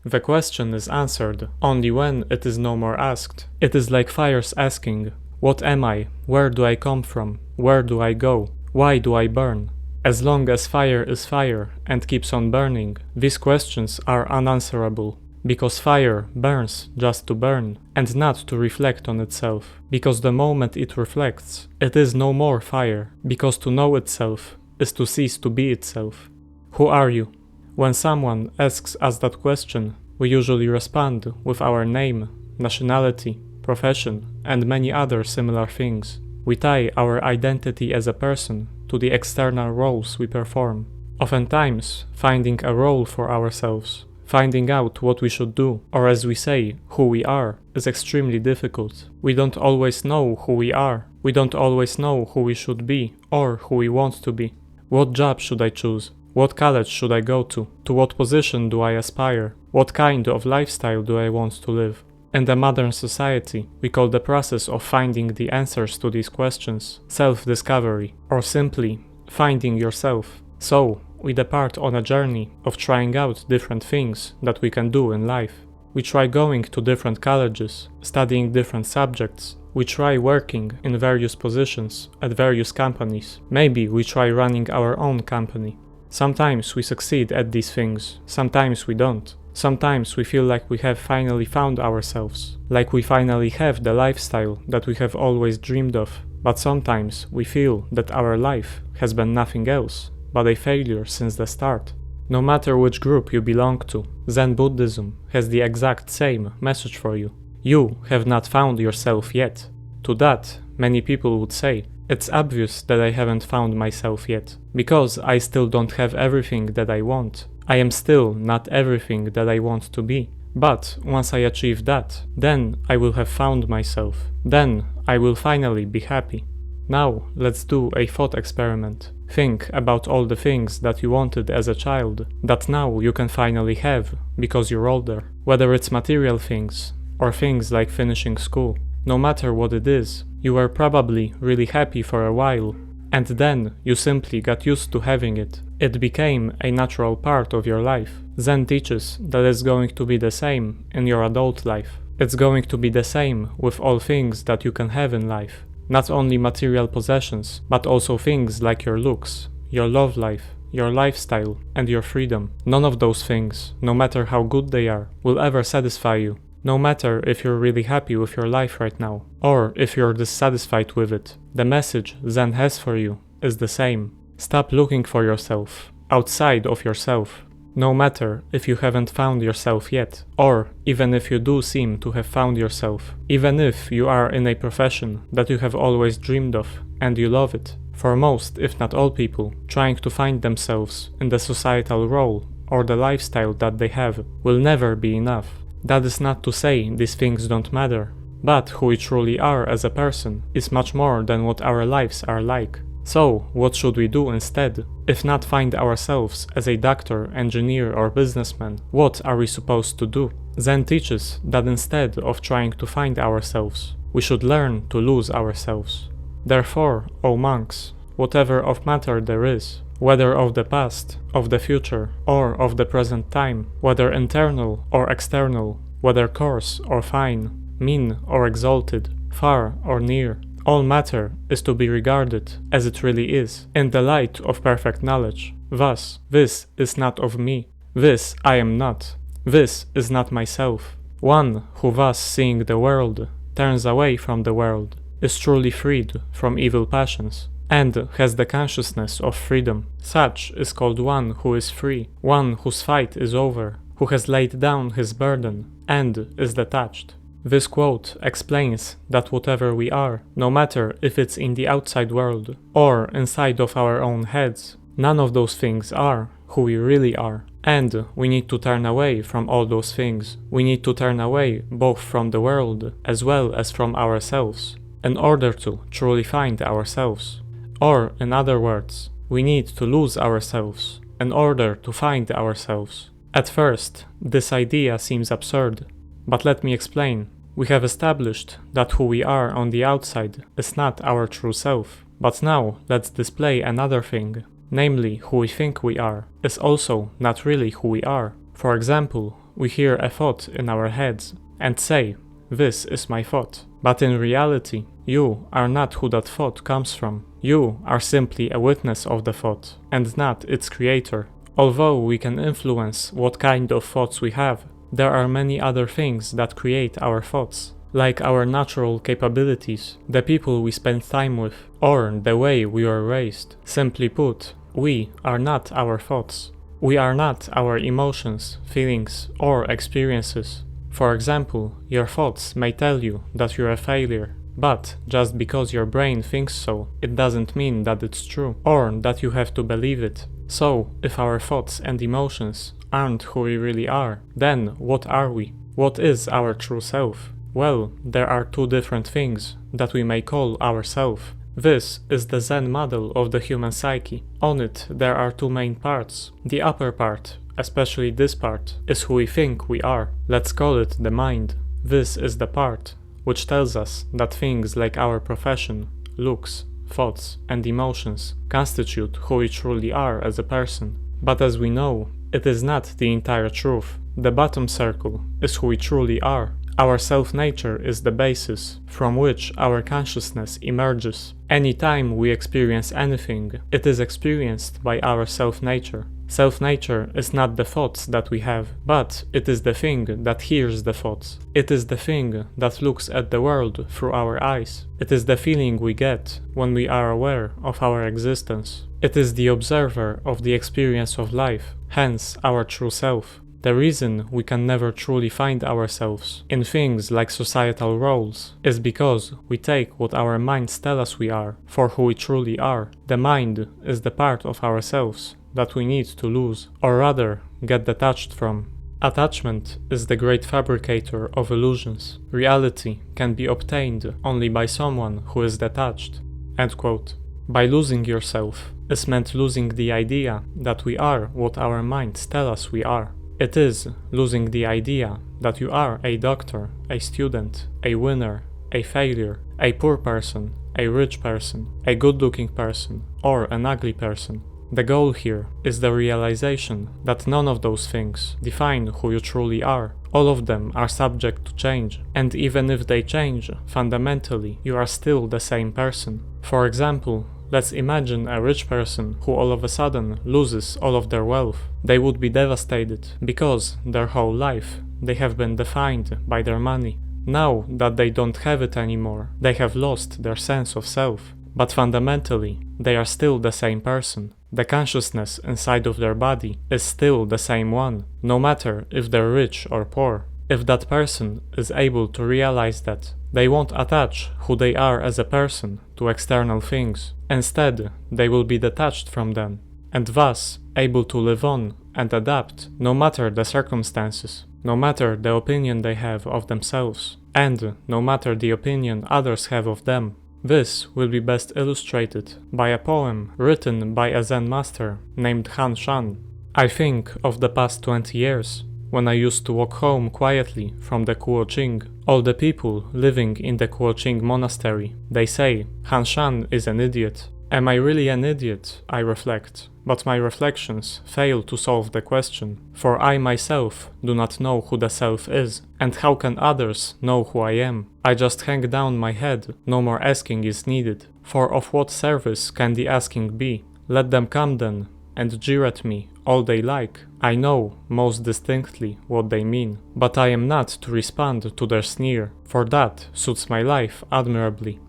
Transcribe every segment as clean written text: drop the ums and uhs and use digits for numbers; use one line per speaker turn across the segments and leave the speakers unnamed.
The question is answered only when it is no more asked. It is like fires asking, what am I? Where do I come from? Where do I go? Why do I burn? As long as fire is fire and keeps on burning, these questions are unanswerable. Because fire burns just to burn, and not to reflect on itself. Because the moment it reflects, it is no more fire. Because to know itself is to cease to be itself. Who are you? When someone asks us that question, we usually respond with our name, nationality, profession, and many other similar things. We tie our identity as a person to the external roles we perform, oftentimes finding a role for ourselves. Finding out what we should do, or as we say, who we are, is extremely difficult. We don't always know who we are. We don't always know who we should be, or who we want to be. What job should I choose? What college should I go to? To what position do I aspire? What kind of lifestyle do I want to live? In the modern society, we call the process of finding the answers to these questions self-discovery, or simply finding yourself. So, we depart on a journey of trying out different things that we can do in life. We try going to different colleges, studying different subjects. We try working in various positions at various companies. Maybe we try running our own company. Sometimes we succeed at these things, sometimes we don't. Sometimes we feel like we have finally found ourselves, like we finally have the lifestyle that we have always dreamed of. But sometimes we feel that our life has been nothing else but a failure since the start. No matter which group you belong to, Zen Buddhism has the exact same message for you. You have not found yourself yet. To that, many people would say, it's obvious that I haven't found myself yet, because I still don't have everything that I want. I am still not everything that I want to be. But once I achieve that, then I will have found myself. Then I will finally be happy. Now, let's do a thought experiment. Think about all the things that you wanted as a child, that now you can finally have, because you're older. Whether it's material things, or things like finishing school. No matter what it is, you were probably really happy for a while, and then you simply got used to having it. It became a natural part of your life. Zen teaches that it's going to be the same in your adult life. It's going to be the same with all things that you can have in life. Not only material possessions, but also things like your looks, your love life, your lifestyle, and your freedom. None of those things, no matter how good they are, will ever satisfy you. No matter if you're really happy with your life right now, or if you're dissatisfied with it. The message Zen has for you is the same. Stop looking for yourself outside of yourself. No matter if you haven't found yourself yet, or even if you do seem to have found yourself, even if you are in a profession that you have always dreamed of and you love it. For most, if not all people, trying to find themselves in the societal role or the lifestyle that they have will never be enough. That is not to say these things don't matter, but who we truly are as a person is much more than what our lives are like. So, what should we do instead? If not find ourselves as a doctor, engineer, or businessman, what are we supposed to do? Zen teaches that instead of trying to find ourselves, we should learn to lose ourselves. Therefore, O monks, whatever of matter there is, whether of the past, of the future, or of the present time, whether internal or external, whether coarse or fine, mean or exalted, far or near, all matter is to be regarded as it really is, in the light of perfect knowledge. Thus, this is not of me, this I am not, this is not myself. One who thus seeing the world, turns away from the world, is truly freed from evil passions, and has the consciousness of freedom. Such is called one who is free, one whose fight is over, who has laid down his burden, and is detached. This quote explains that whatever we are, no matter if it's in the outside world or inside of our own heads, none of those things are who we really are. And we need to turn away from all those things. We need to turn away both from the world as well as from ourselves in order to truly find ourselves. Or, in other words, we need to lose ourselves in order to find ourselves. At first, this idea seems absurd, but let me explain. We have established that who we are on the outside is not our true self, but now let's display another thing, namely who we think we are is also not really who we are. For example, we hear a thought in our heads and say, "This is my thought." But in reality, you are not who that thought comes from. You are simply a witness of the thought, and not its creator. Although we can influence what kind of thoughts we have, there are many other things that create our thoughts, like our natural capabilities, the people we spend time with, or the way we were raised. Simply put, we are not our thoughts. We are not our emotions, feelings, or experiences. For example, your thoughts may tell you that you're a failure, but just because your brain thinks so, it doesn't mean that it's true, or that you have to believe it. So, if our thoughts and emotions aren't who we really are, then what are we? What is our true self? Well, there are two different things that we may call ourself. This is the Zen model of the human psyche. On it, there are two main parts. The upper part, especially this part, is who we think we are. Let's call it the mind. This is the part which tells us that things like our profession, looks, thoughts, and emotions constitute who we truly are as a person. But as we know, it is not the entire truth. The bottom circle is who we truly are. Our self-nature is the basis from which our consciousness emerges. Anytime we experience anything, it is experienced by our self-nature. Self-nature is not the thoughts that we have, but it is the thing that hears the thoughts. It is the thing that looks at the world through our eyes. It is the feeling we get when we are aware of our existence. It is the observer of the experience of life, hence our true self. The reason we can never truly find ourselves in things like societal roles is because we take what our minds tell us we are for who we truly are. The mind is the part of ourselves that we need to lose, or rather, get detached from. Attachment is the great fabricator of illusions. Reality can be obtained only by someone who is detached. End quote. By losing yourself is meant losing the idea that we are what our minds tell us we are. It is losing the idea that you are a doctor, a student, a winner, a failure, a poor person, a rich person, a good-looking person, or an ugly person. The goal here is the realization that none of those things define who you truly are. All of them are subject to change, and even if they change, fundamentally, you are still the same person. For example, let's imagine a rich person who all of a sudden loses all of their wealth. They would be devastated because their whole life they have been defined by their money. Now that they don't have it anymore, they have lost their sense of self. But fundamentally, they are still the same person. The consciousness inside of their body is still the same one, no matter if they're rich or poor. If that person is able to realize that, they won't attach who they are as a person to external things. Instead, they will be detached from them, and thus able to live on and adapt no matter the circumstances, no matter the opinion they have of themselves, and no matter the opinion others have of them. This will be best illustrated by a poem written by a Zen master named Han Shan. I think of the past 20 years, when I used to walk home quietly from the Kuo-Ching. All the people living in the Kuo-Ching monastery, they say, Han Shan is an idiot. Am I really an idiot? I reflect. But my reflections fail to solve the question, for I myself do not know who the self is, and how can others know who I am? I just hang down my head, no more asking is needed, for of what service can the asking be? Let them come then, and jeer at me all they like. I know most distinctly what they mean, but I am not to respond to their sneer, for that suits my life admirably.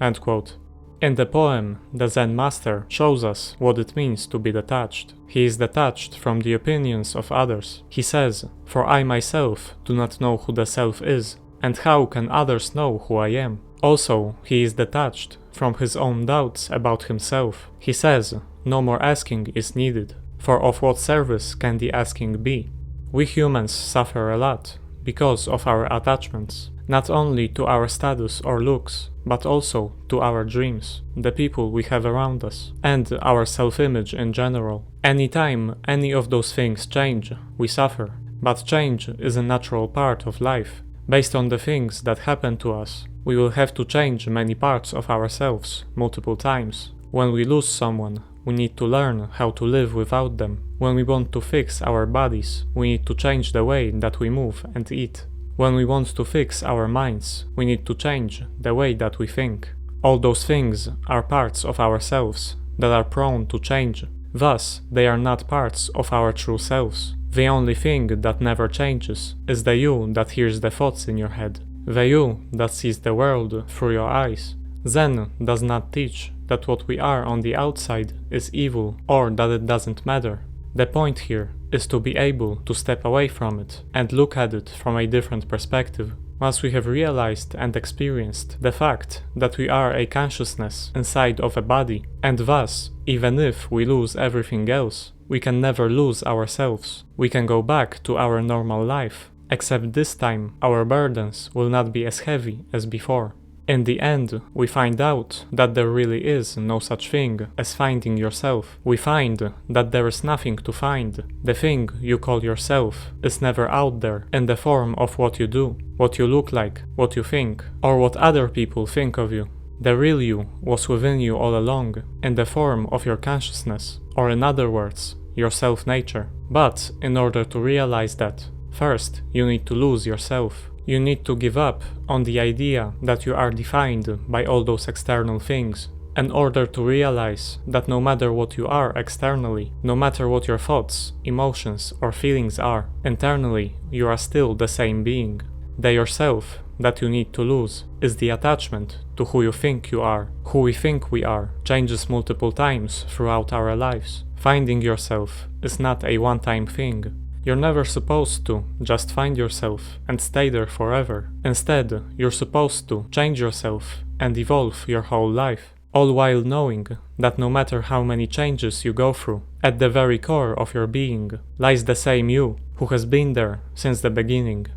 End quote. In the poem, the Zen master shows us what it means to be detached. He is detached from the opinions of others. He says, "For I myself do not know who the self is, and how can others know who I am?" Also, he is detached from his own doubts about himself. He says, "No more asking is needed, for of what service can the asking be?" We humans suffer a lot because of our attachments, not only to our status or looks, but also to our dreams, the people we have around us, and our self-image in general. Anytime any of those things change, we suffer. But change is a natural part of life. Based on the things that happen to us, we will have to change many parts of ourselves multiple times. When we lose someone, we need to learn how to live without them. When we want to fix our bodies, we need to change the way that we move and eat. When we want to fix our minds, we need to change the way that we think. All those things are parts of ourselves that are prone to change. Thus, they are not parts of our true selves. The only thing that never changes is the you that hears the thoughts in your head, the you that sees the world through your eyes. Zen does not teach that what we are on the outside is evil or that it doesn't matter. The point here is to be able to step away from it and look at it from a different perspective. Once we have realized and experienced the fact that we are a consciousness inside of a body, and thus, even if we lose everything else, we can never lose ourselves. We can go back to our normal life, except this time our burdens will not be as heavy as before. In the end, we find out that there really is no such thing as finding yourself. We find that there is nothing to find. The thing you call yourself is never out there in the form of what you do, what you look like, what you think, or what other people think of you. The real you was within you all along, in the form of your consciousness, or in other words, your self-nature. But in order to realize that, first you need to lose yourself. You need to give up on the idea that you are defined by all those external things, in order to realize that no matter what you are externally, no matter what your thoughts, emotions or feelings are, internally you are still the same being. The yourself that you need to lose is the attachment to who you think you are. Who we think we are changes multiple times throughout our lives. Finding yourself is not a one-time thing. You're never supposed to just find yourself and stay there forever. Instead, you're supposed to change yourself and evolve your whole life, all while knowing that no matter how many changes you go through, at the very core of your being lies the same you who has been there since the beginning.